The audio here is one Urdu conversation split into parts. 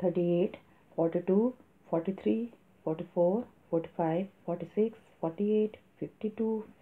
38, 42, 43, 44, 45, 46, 48, 52,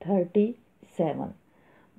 37।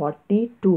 42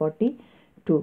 42।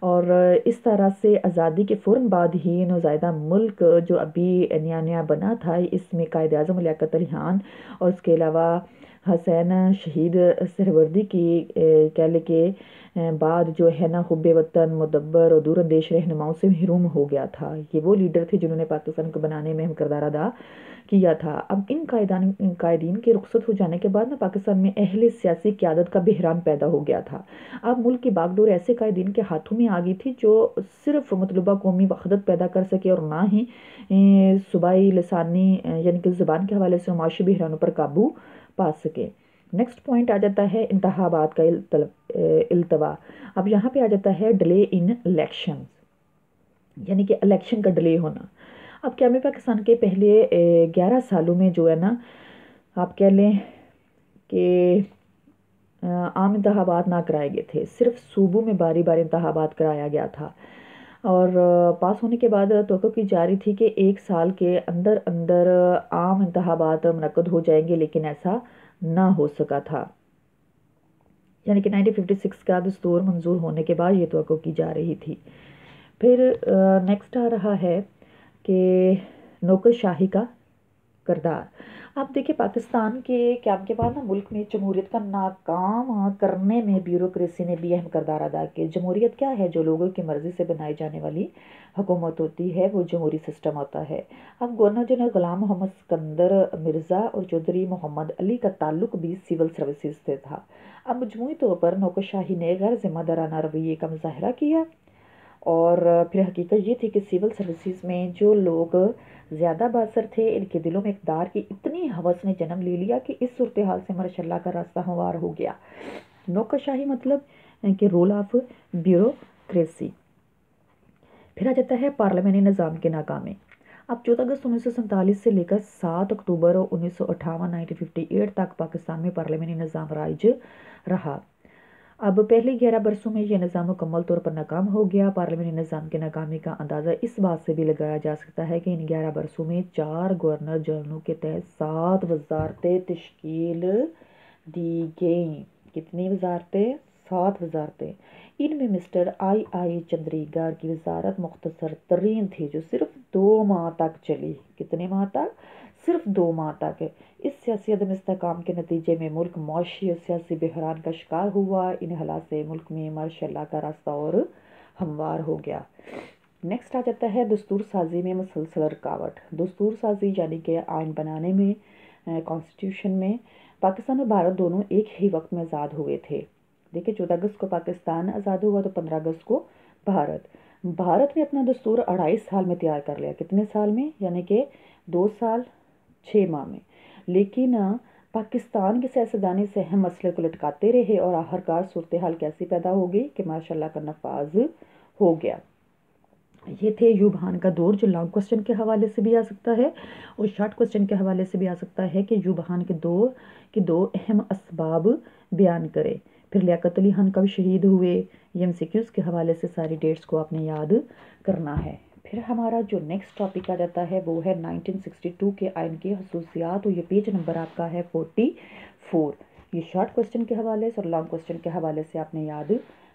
اور اس طرح سے آزادی کے فوراً بعد ہی نوزائیدہ ملک جو ابھی نیا نیا بنا تھا، اس میں قائد اعظم لیاقت علی خان اور اس کے علاوہ حسین شہید سہروردی کی کہہ لے کے بعد جو ہے نا حب وطن، مدبر اور دور اندیش رہنماؤں سے محروم ہو گیا تھا۔ یہ وہ لیڈر تھے جنہوں نے پاکستان کو بنانے میں اہم کردار ادا کیا تھا۔ اب ان قائدین کے رخصت ہو جانے کے بعد نا پاکستان میں اہل سیاسی قیادت کا بحران پیدا ہو گیا تھا۔ اب ملک کی باغ ڈور ایسے قائدین کے ہاتھوں میں آ گئی تھی جو صرف مطلوبہ قومی وحدت پیدا کر سکے اور نہ ہی صوبائی لسانی یعنی کہ زبان کے حوالے سے معاشی بحرانوں پر قابو پا سکے۔ نیکسٹ پوائنٹ آ جاتا ہے انتخابات کا التوا۔ اب یہاں پہ آ جاتا ہے ڈیلے ان الیکشن، یعنی کہ الیکشن کا ڈیلے ہونا۔ اب قیام پاکستان کے پہلے 11 سالوں میں جو ہے نا آپ کہہ لیں کہ عام انتخابات نہ کرائے گئے تھے، صرف صوبوں میں باری باری انتخابات کرایا گیا تھا، اور پاس ہونے کے بعد توقع کی جا رہی تھی کہ 1 سال کے اندر اندر عام انتخابات منعقد ہو جائیں گے، لیکن ایسا نہ ہو سکا تھا۔ یعنی کہ 1956 کا دستور منظور ہونے کے بعد یہ توقع کی جا رہی تھی۔ پھر نیکسٹ آ رہا ہے کہ نوکر شاہی کا کردار۔ اب دیکھیں پاکستان کے قیام کے بعد نا ملک میں جمہوریت کا ناکام کرنے میں بیوروکریسی نے بھی اہم کردار ادا کیا۔ جمہوریت کیا ہے؟ جو لوگوں کی مرضی سے بنائی جانے والی حکومت ہوتی ہے، وہ جمہوری سسٹم ہوتا ہے۔ اب گورنر جنرل غلام محمد سکندر مرزا اور چودھری محمد علی کا تعلق بھی سول سروسز سے تھا۔ اب مجموعی طور پر نوکرشاہی نے غیر ذمہ دارانہ رویے کا مظاہرہ کیا، اور پھر حقیقت یہ تھی کہ سول سروسز میں جو لوگ زیادہ بااثر تھے، ان کے دلوں میں اقتدار کی اتنی ہوس نے جنم لے لیا کہ اس صورتحال سے ماشاء اللہ کا راستہ ہموار ہو گیا۔ نوکرشاہی مطلب کہ رول آف بیوروکریسی۔ پھر آ جاتا ہے پارلیمانی نظام کے ناکامی۔ اب 14 اگست 1947 سے لے کر 7 اکتوبر 1958 تک پاکستان میں پارلیمانی نظام رائج رہا۔ اب پہلے 11 برسوں میں یہ نظام مکمل طور پر ناکام ہو گیا۔ پارلیمانی نظام کے ناکامی کا اندازہ اس بات سے بھی لگایا جا سکتا ہے کہ ان 11 برسوں میں 4 گورنر جنرلوں کے تحت 7 وزارتیں تشکیل دی گئیں۔ کتنی وزارتیں؟ 7 وزارتیں۔ ان میں مسٹر آئی چندریگار کی وزارت مختصر ترین تھی، جو صرف 2 ماہ تک چلی۔ کتنے ماہ تک؟ صرف 2 ماہ تک۔ اس سیاسی عدم استحکام کے نتیجے میں ملک معاشی اور سیاسی بحران کا شکار ہوا۔ ان حالات سے ملک میں ماشاء اللہ کا راستہ اور ہموار ہو گیا۔ نیکسٹ آ جاتا ہے دستور سازی میں مسلسل رکاوٹ۔ دستور سازی یعنی کہ آئین بنانے میں، کانسٹیٹیوشن میں پاکستان اور بھارت دونوں ایک ہی وقت میں آزاد ہوئے تھے۔ دیکھیں 14 اگست کو پاکستان آزاد ہوا تو 15 اگست کو بھارت نے اپنا دستور 2.5 سال میں تیار کر لیا۔ کتنے سال میں؟ یعنی کہ 2 سال 6 ماہ میں۔ لیکن پاکستان کے سیاستدان اس اہم مسئلے کو لٹکاتے رہے اور آخرکار صورتحال کیسی پیدا ہو گئی کہ ماشاء اللہ کا نفاذ ہو گیا۔ یہ تھے ایوب خان کا دور، جو لانگ کوسچن کے حوالے سے بھی آ سکتا ہے اور شارٹ کوسچن کے حوالے سے بھی آ سکتا ہے کہ ایوب خان کے دور کے 2 اہم اسباب بیان کرے۔ پھر لیاقت علی خان کب شہید ہوئے، یہ MCQs کے حوالے سے ساری ڈیٹس کو آپ نے یاد کرنا ہے۔ پھر ہمارا جو نیکسٹ ٹاپک آ جاتا ہے وہ ہے 1962 کے آئین کی خصوصیات، اور یہ پیج نمبر آپ کا ہے 44۔ یہ شارٹ کوسچن کے حوالے سے اور لانگ کوسچن کے حوالے سے آپ نے یاد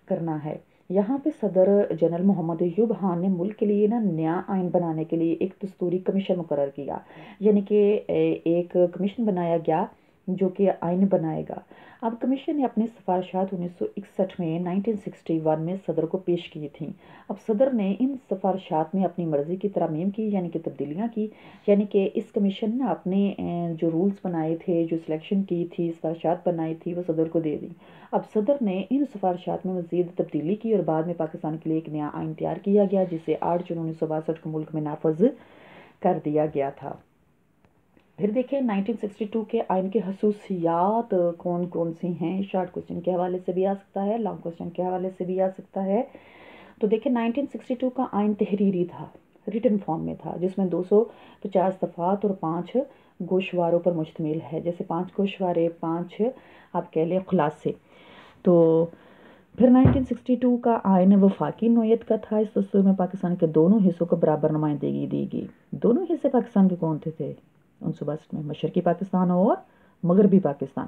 کرنا ہے۔ یہاں پہ صدر جنرل محمد ایوب خان نے ملک کے لیے نیا آئین بنانے کے لیے ایک دستوری کمیشن مقرر کیا، یعنی کہ ایک کمیشن بنایا گیا جو کہ آئین بنائے گا۔ اب کمیشن نے اپنی سفارشات 1961 میں 1961 میں صدر کو پیش کی تھیں۔ اب صدر نے ان سفارشات میں اپنی مرضی کی ترامیم کی، یعنی کہ تبدیلیاں کی، یعنی کہ اس کمیشن نے اپنے جو رولز بنائے تھے، جو سلیکشن کی تھی، سفارشات بنائی تھی، وہ صدر کو دے دی۔ اب صدر نے ان سفارشات میں مزید تبدیلی کی اور بعد میں پاکستان کے لیے ایک نیا آئین تیار کیا گیا، جسے 8 جون 1962 کو ملک میں نافذ کر دیا گیا تھا۔ پھر دیکھیں 1962 کے آئین کی خصوصیات کون کون سی ہیں، شارٹ کوسچن کے حوالے سے بھی آ سکتا ہے، لانگ کوسچن کے حوالے سے بھی آ سکتا ہے۔ تو دیکھیں 1962 کا آئین تحریری تھا، ریٹن فارم میں تھا، جس میں 250 دفعات اور 5 گوشواروں پر مشتمل ہے، جیسے 5 گوشوارے، 5 آپ کہہ لیں خلاصے۔ تو پھر 1962 کا آئین وفاقی نوعیت کا تھا۔ اس دستور میں پاکستان کے دونوں حصوں کو برابر نمائندگی دی گئی۔ دونوں حصے پاکستان کے کون تھے؟ 1962 میں مشرقی پاکستان اور مغربی پاکستان۔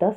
10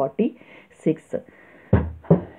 46।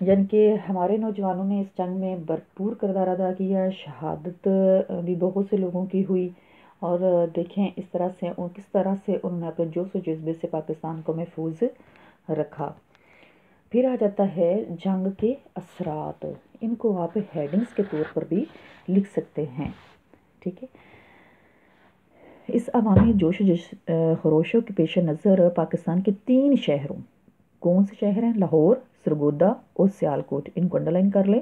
یعنی کہ ہمارے نوجوانوں نے اس جنگ میں بھرپور کردار ادا کیا، شہادت بھی بہت سے لوگوں کی ہوئی، اور دیکھیں اس طرح سے کس طرح سے انہوں نے اپنے جوش و جذبے سے پاکستان کو محفوظ رکھا۔ پھر آ جاتا ہے جنگ کے اثرات، ان کو آپ ہیڈنگز کے طور پر بھی لکھ سکتے ہیں، ٹھیک ہے۔ اس عوامی جوش و خروشوں کے پیش نظر پاکستان کے 3 شہروں، کون سے شہر ہیں؟ لاہور، سرگودا اور سیالکوٹ، ان کو انڈرلائن کر لیں،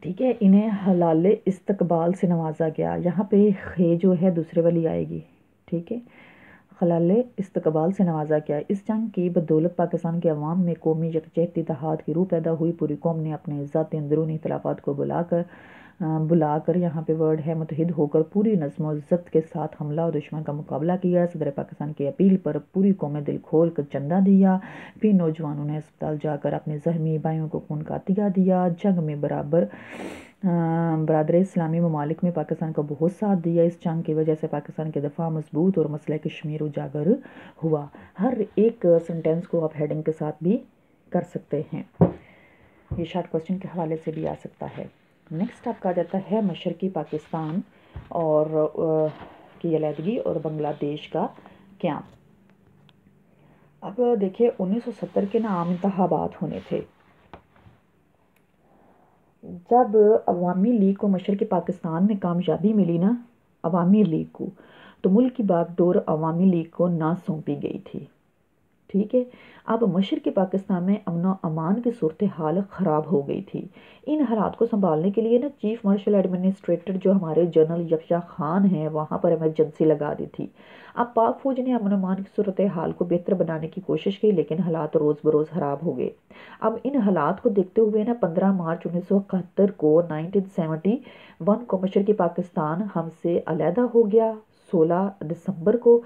ٹھیک ہے۔ انہیں حلال استقبال سے نوازا گیا، یہاں پہ خے جو ہے دوسرے والی آئے گی، ٹھیک ہے، حلال استقبال سے نوازا گیا۔ اس جنگ کی بدولت پاکستان کے عوام میں قومی یکجہتی اتحاد کی روح پیدا ہوئی، پوری قوم نے اپنے ذاتی اندرونی اختلافات کو بلا کر یہاں پہ ورڈ ہے متحد ہو کر پوری نظم و ضبط کے ساتھ حملہ اور دشمن کا مقابلہ کیا۔ صدر پاکستان کی اپیل پر پوری قوم نے دل کھول کر چندہ دیا، پھر نوجوانوں نے اسپتال جا کر اپنے زخمی بھائیوں کو خون کا عطیہ دیا۔ جنگ میں برادر اسلامی ممالک میں پاکستان کا بہت ساتھ دیا۔ اس جنگ کی وجہ سے پاکستان کے دفاع مضبوط اور مسئلہ کشمیر اجاگر ہوا۔ ہر ایک سنٹینس کو آپ ہیڈنگ کے ساتھ بھی کر سکتے ہیں، یہ شارٹ کوسچن کے حوالے سے بھی آ سکتا ہے۔ نیکسٹ آپ کا جاتا ہے مشرقی پاکستان اور کی علیحدگی اور بنگلہ دیش کا قیام۔ اب دیکھیں 1970 کے عام انتخابات ہونے تھے، جب عوامی لیگ کو مشرقی پاکستان میں کامیابی ملی نا، عوامی لیگ کو، تو ملک کی باغ ڈور عوامی لیگ کو نہ سونپی گئی تھی، ٹھیک ہے۔ اب مشرقی پاکستان میں امن و امان کی صورتحال خراب ہو گئی تھی۔ ان حالات کو سنبھالنے کے لیے نا چیف مارشل ایڈمنسٹریٹر جو ہمارے جنرل یحییٰ خان ہیں وہاں پر ایمرجنسی لگا دی تھی۔ اب پاک فوج نے امن و امان کی صورتحال کو بہتر بنانے کی کوشش کی، لیکن حالات روز بروز خراب ہو گئے۔ اب ان حالات کو دیکھتے ہوئے نا 15 مارچ 1971 کو 1971 کو مشرقی پاکستان ہم سے علیحدہ ہو گیا۔ 16 دسمبر کو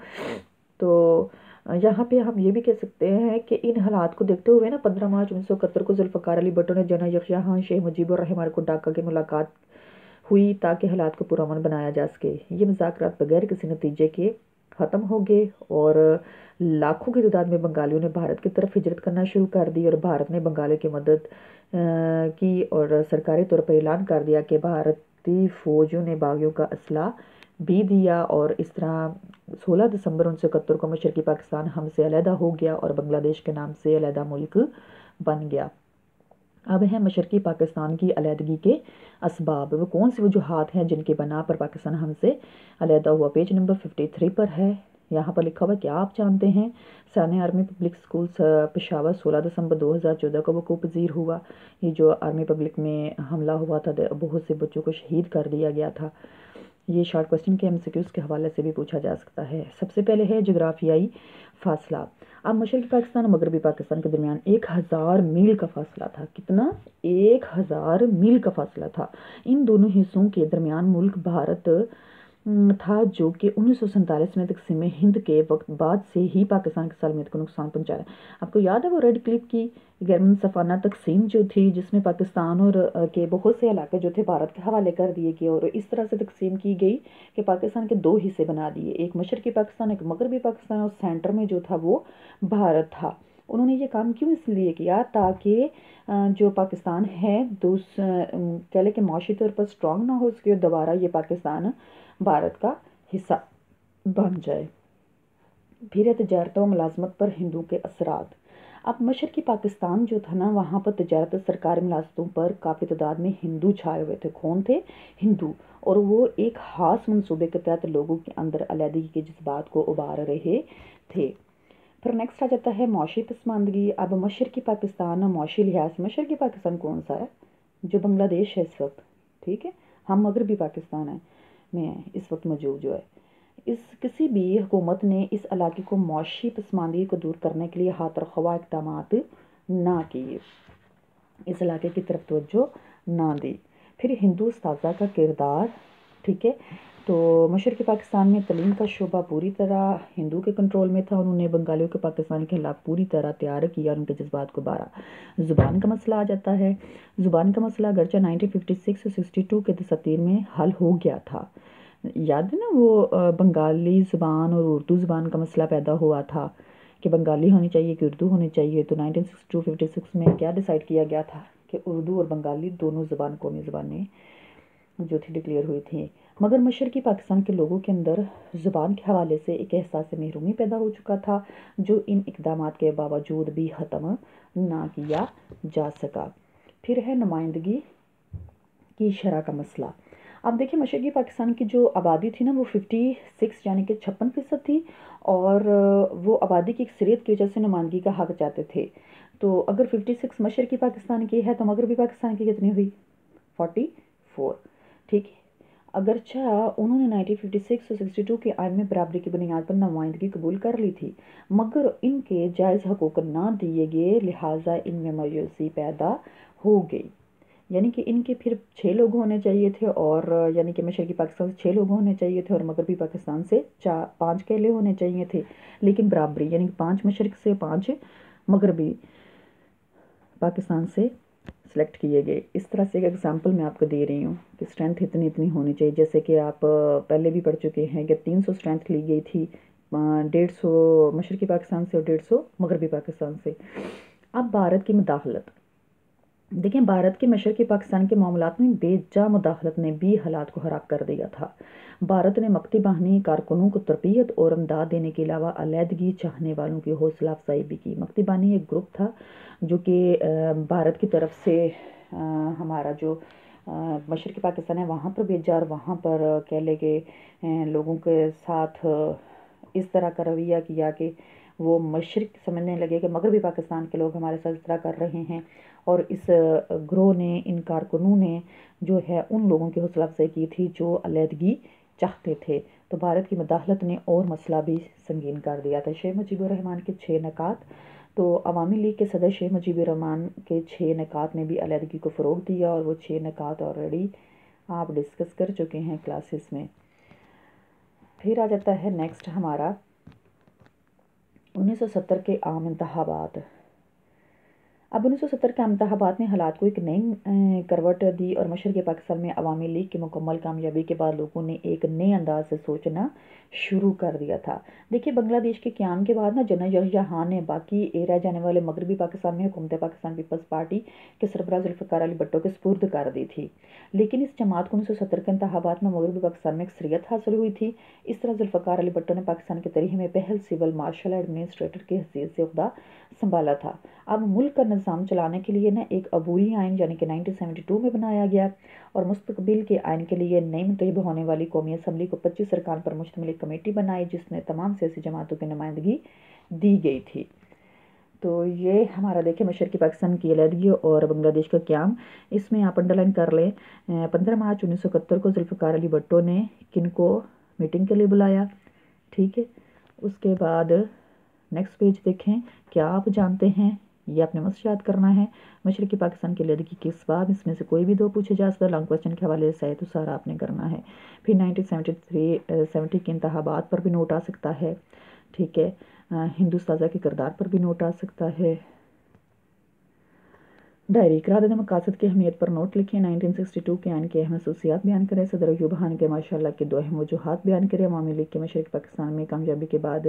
تو یہاں پہ ہم یہ بھی کہہ سکتے ہیں کہ ان حالات کو دیکھتے ہوئے نا 15 مارچ 1971 کو ذوالفقار علی بھٹو نے جنرل یحییٰ خان، شیخ مجیب الرحمان کو ڈھاکہ کی ملاقات ہوئی تاکہ حالات کو پرامن بنایا جا سکے۔ یہ مذاکرات بغیر کسی نتیجے کے ختم ہو گئے اور لاکھوں کی تعداد میں بنگالیوں نے بھارت کی طرف ہجرت کرنا شروع کر دی، اور بھارت نے بنگالیوں کی مدد کی اور سرکاری طور پر اعلان کر دیا کہ بھارتی فوجوں نے باغیوں کا اسلحہ بھی دیا، اور اس طرح 16 دسمبر 1971 کو مشرقی پاکستان ہم سے علیحدہ ہو گیا اور بنگلہ دیش کے نام سے علیحدہ ملک بن گیا۔ اب ہیں مشرقی پاکستان کی علیحدگی کے اسباب، وہ کون سی وجوہات ہیں جن کی بنا پر پاکستان ہم سے علیحدہ ہوا۔ پیج نمبر 53 پر ہے، یہاں پر لکھا ہوا کیا آپ جانتے ہیں؟ ثانیہ آرمی پبلک اسکول پشاور 16 دسمبر 2014 کو وقوع پذیر ہوا۔ یہ جو آرمی پبلک میں حملہ ہوا تھا بہت سے بچوں کو شہید کر دیا گیا تھا۔ یہ شارٹ کوسچن کے MCQs کے حوالے سے بھی پوچھا جا سکتا ہے۔ سب سے پہلے ہے جغرافیائی فاصلہ۔ اب مشرقی پاکستان اور مغربی پاکستان کے درمیان 1000 میل کا فاصلہ تھا۔ کتنا؟ 1000 میل کا فاصلہ تھا۔ ان دونوں حصوں کے درمیان ملک بھارت تھا جو کہ 1947 میں تقسیم ہند کے وقت بعد سے ہی پاکستان کی سالمیت کو نقصان پہنچایا۔ آپ کو یاد ہے وہ ریڈ کلف کی غیر منصفانہ تقسیم جو تھی، جس میں پاکستان اور کے بہت سے علاقے جو تھے بھارت کے حوالے کر دیے گئے، اور اس طرح سے تقسیم کی گئی کہ پاکستان کے 2 حصے بنا دیے، ایک مشرقی پاکستان ایک مغربی پاکستان، اور سینٹر میں جو تھا وہ بھارت تھا۔ انہوں نے یہ کام کیوں اس لیے کیا تاکہ جو پاکستان ہے کہہ لے کہ معاشی طور پر سٹرونگ نہ ہو سکے اور دوبارہ یہ پاکستان بھارت کا حصہ بن جائے۔ پھر ہے تجارت و ملازمت پر ہندوؤں کے اثرات۔ اب مشرقی پاکستان جو تھا نا وہاں پر تجارت سرکاری ملازمتوں پر کافی تعداد میں ہندو چھائے ہوئے تھے۔ کون تھے؟ ہندو، اور وہ ایک خاص منصوبے کے تحت لوگوں کے اندر علیحدگی کے جذبات کو ابھار رہے تھے۔ پھر نیکسٹ آ جاتا ہے معاشی پسماندگی۔ اب مشرقی پاکستان معاشی لحاظ سے مشرقی پاکستان کون سا ہے؟ جو بنگلہ دیش ہے اس وقت، ٹھیک ہے، ہم مغربی پاکستان میں اس وقت موجود جو ہے۔ کسی بھی حکومت نے اس علاقے کو معاشی پسماندگی کو دور کرنے کے لیے ہاتھ اور خواہ اقدامات نہ کیے، اس علاقے کی طرف توجہ نہ دی۔ پھر ہندو اساتذہ کا کردار، ٹھیک ہے، تو مشرقی پاکستان میں تعلیم کا شعبہ پوری طرح ہندو کے کنٹرول میں تھا۔ انہوں نے بنگالیوں کے پاکستان کے خلاف پوری طرح تیار کیا اور ان کے جذبات کو بارا۔ زبان کا مسئلہ آ جاتا ہے۔ زبان کا مسئلہ اگرچہ 1956 اور 62 کے دساتیر میں حل ہو گیا تھا، یاد ہے نا وہ بنگالی زبان اور اردو زبان کا مسئلہ پیدا ہوا تھا کہ بنگالی ہونی چاہیے کہ اردو ہونی چاہیے، تو 1962-56 میں کیا ڈیسائیڈ کیا گیا تھا کہ اردو اور بنگالی دونوں زبان قومی زبانیں جو تھی ڈکلیئر ہوئی تھیں۔ مگر مشرقی پاکستان کے لوگوں کے اندر زبان کے حوالے سے ایک احساس محرومی پیدا ہو چکا تھا، جو ان اقدامات کے باوجود بھی ختم نہ کیا جا سکا۔ پھر ہے نمائندگی کی شرح کا مسئلہ۔ اب دیکھیں مشرقی پاکستان کی جو آبادی تھی نا وہ 56 یعنی کہ 56% تھی، اور وہ آبادی کی اکثریت کی وجہ سے نمائندگی کا حق چاہتے تھے۔ تو اگر 56 مشرقی پاکستان کی ہے تو مغربی پاکستان کی کتنی ہوئی؟ 44، ٹھیک ہے۔ اگرچہ انہوں نے 1956 اور 62 کے آئین میں برابری کی بنیاد پر نمائندگی قبول کر لی تھی، مگر ان کے جائز حقوق نہ دیے گئے، لہٰذا ان میں مایوسی پیدا ہو گئی۔ یعنی کہ ان کے پھر 6 لوگ ہونے چاہیے تھے، اور یعنی کہ مشرقی پاکستان سے 6 لوگ ہونے چاہیے تھے اور مغربی پاکستان سے 5 کیلے ہونے چاہیے تھے، لیکن برابری یعنی کہ 5 مشرق سے 5 مغربی پاکستان سے سلیکٹ کیے گئے۔ اس طرح سے ایک ایگزامپل میں آپ کو دے رہی ہوں کہ اسٹرینتھ اتنی ہونی چاہیے، جیسے کہ آپ پہلے بھی پڑھ چکے ہیں کہ 300 اسٹرینتھ لی گئی تھی، 150 مشرقی پاکستان سے اور 150 مغربی پاکستان سے۔ اب بھارت کی مداخلت، دیکھیں بھارت کے مشرقی پاکستان کے معاملات میں بے جا مداخلت نے بھی حالات کو خراب کر دیا تھا۔ بھارت نے مکتی باہنی کارکنوں کو تربیت اور امداد دینے کے علاوہ علیحدگی چاہنے والوں کی حوصلہ افزائی بھی کی۔ مکتی باہنی ایک گروپ تھا جو کہ بھارت کی طرف سے ہمارا جو مشرقی پاکستان ہے وہاں پر بھیجا، اور وہاں پر کیلے کے لوگوں کے ساتھ اس طرح کا رویہ کیا کہ وہ مشرق سمجھنے لگے کہ مغربی پاکستان کے لوگ ہمارے ساتھ اس طرح کر رہے ہیں، اور اس گروہ نے، ان کارکنوں نے جو ہے ان لوگوں کی حوصلہ افزائی کی تھی جو علیحدگی چاہتے تھے۔ تو بھارت کی مداخلت نے اور مسئلہ بھی سنگین کر دیا تھا۔ شیخ مجیب الرحمن کے 6 نکات، تو عوامی لیگ کے صدر شیخ مجیب الرحمن کے 6 نکات نے بھی علیحدگی کو فروغ دیا، اور وہ 6 نکات آلریڈی آپ ڈسکس کر چکے ہیں کلاسز میں۔ پھر آ جاتا ہے نیکسٹ ہمارا 1970 کے عام انتخابات۔ اب 1970 کے انتخابات نے حالات کو ایک نئی کروٹ دی، اور مشرقی پاکستان میں عوامی لیگ کی مکمل کامیابی کے بعد لوگوں نے ایک نئے انداز سے سوچنا شروع کر دیا تھا۔ دیکھیے بنگلہ دیش کے قیام کے بعد نا جنرل یحییٰ خان نے باقی رہ جانے والے مغربی پاکستان میں حکومت پاکستان پیپلز پارٹی کے سربراہ ذوالفقار علی بھٹو کے سپرد کر دی تھی، لیکن اس جماعت کو 1970 کے انتخابات میں مغربی پاکستان میں اکثریت حاصل ہوئی تھی۔ اس طرح ذوالفقار علی بھٹو نے پاکستان کے تاریخ میں پہل سول مارشل ایڈمنسٹریٹر کی حیثیت سے عہدہ سنبھالا تھا۔ اب ملک کا نظام چلانے کے لیے ایک عبوری آئین یعنی کہ 1972 میں بنایا گیا، اور مستقبل کے آئین کے لیے نئی منتخب ہونے والی قومی اسمبلی کو 25 ارکان پر مشتمل ایک کمیٹی بنائی، جس میں تمام سیاسی جماعتوں کی نمائندگی دی گئی تھی۔ تو یہ ہمارا دیکھیں مشرقی پاکستان کی علیحدگی اور بنگلہ دیش کا قیام۔ اس میں آپ انڈر لائن کر لیں 15 مارچ 1971 کو ذوالفقار علی بھٹو نے کن کو میٹنگ کے لیے بلایا، ٹھیک ہے۔ اس کے بعد نیکسٹ پیج دیکھیں، کیا آپ جانتے ہیں، یہ آپ نے مست یاد کرنا ہے۔ مشرقی پاکستان کی علیحدگی کس باب، اس میں سے کوئی بھی 2 پوچھے جا سکتا ہے، لانگ کوسچن کے حوالے سے ہے تو سارا آپ نے کرنا ہے۔ پھر 1970 کے انتخابات پر بھی نوٹ آ سکتا ہے، ٹھیک ہے۔ ہندو استاذہ کے کردار پر بھی نوٹ آ سکتا ہے۔ ڈائری قرارداد مقاصد کی اہمیت پر نوٹ لکھیں۔ 1962 کے آئین کی اہم خصوصیات بیان کریں۔ صدر ایوب خان کے ماشاءاللہ کے 2 اہم وجوہات بیان کریں۔ عوامی لیگ کے مشرقی پاکستان میں کامیابی کے بعد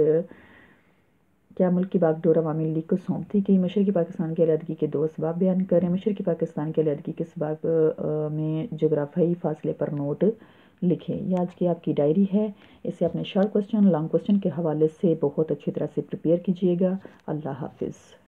کیا ملک کی باغ ڈور عوامی لیگ کو سونپ دی گئی۔ مشرقی پاکستان کی علیحدگی کے 2 اسباب بیان کریں۔ مشرقی پاکستان کی علیحدگی کے اسباب میں جغرافیائی فاصلے پر نوٹ لکھیں۔ یہ آج کی آپ کی ڈائری ہے، اسے اپنے شارٹ کوسچن، لانگ کوسچن کے حوالے سے بہت اچھی طرح سے پریپیئر کیجیے گا۔ اللہ حافظ۔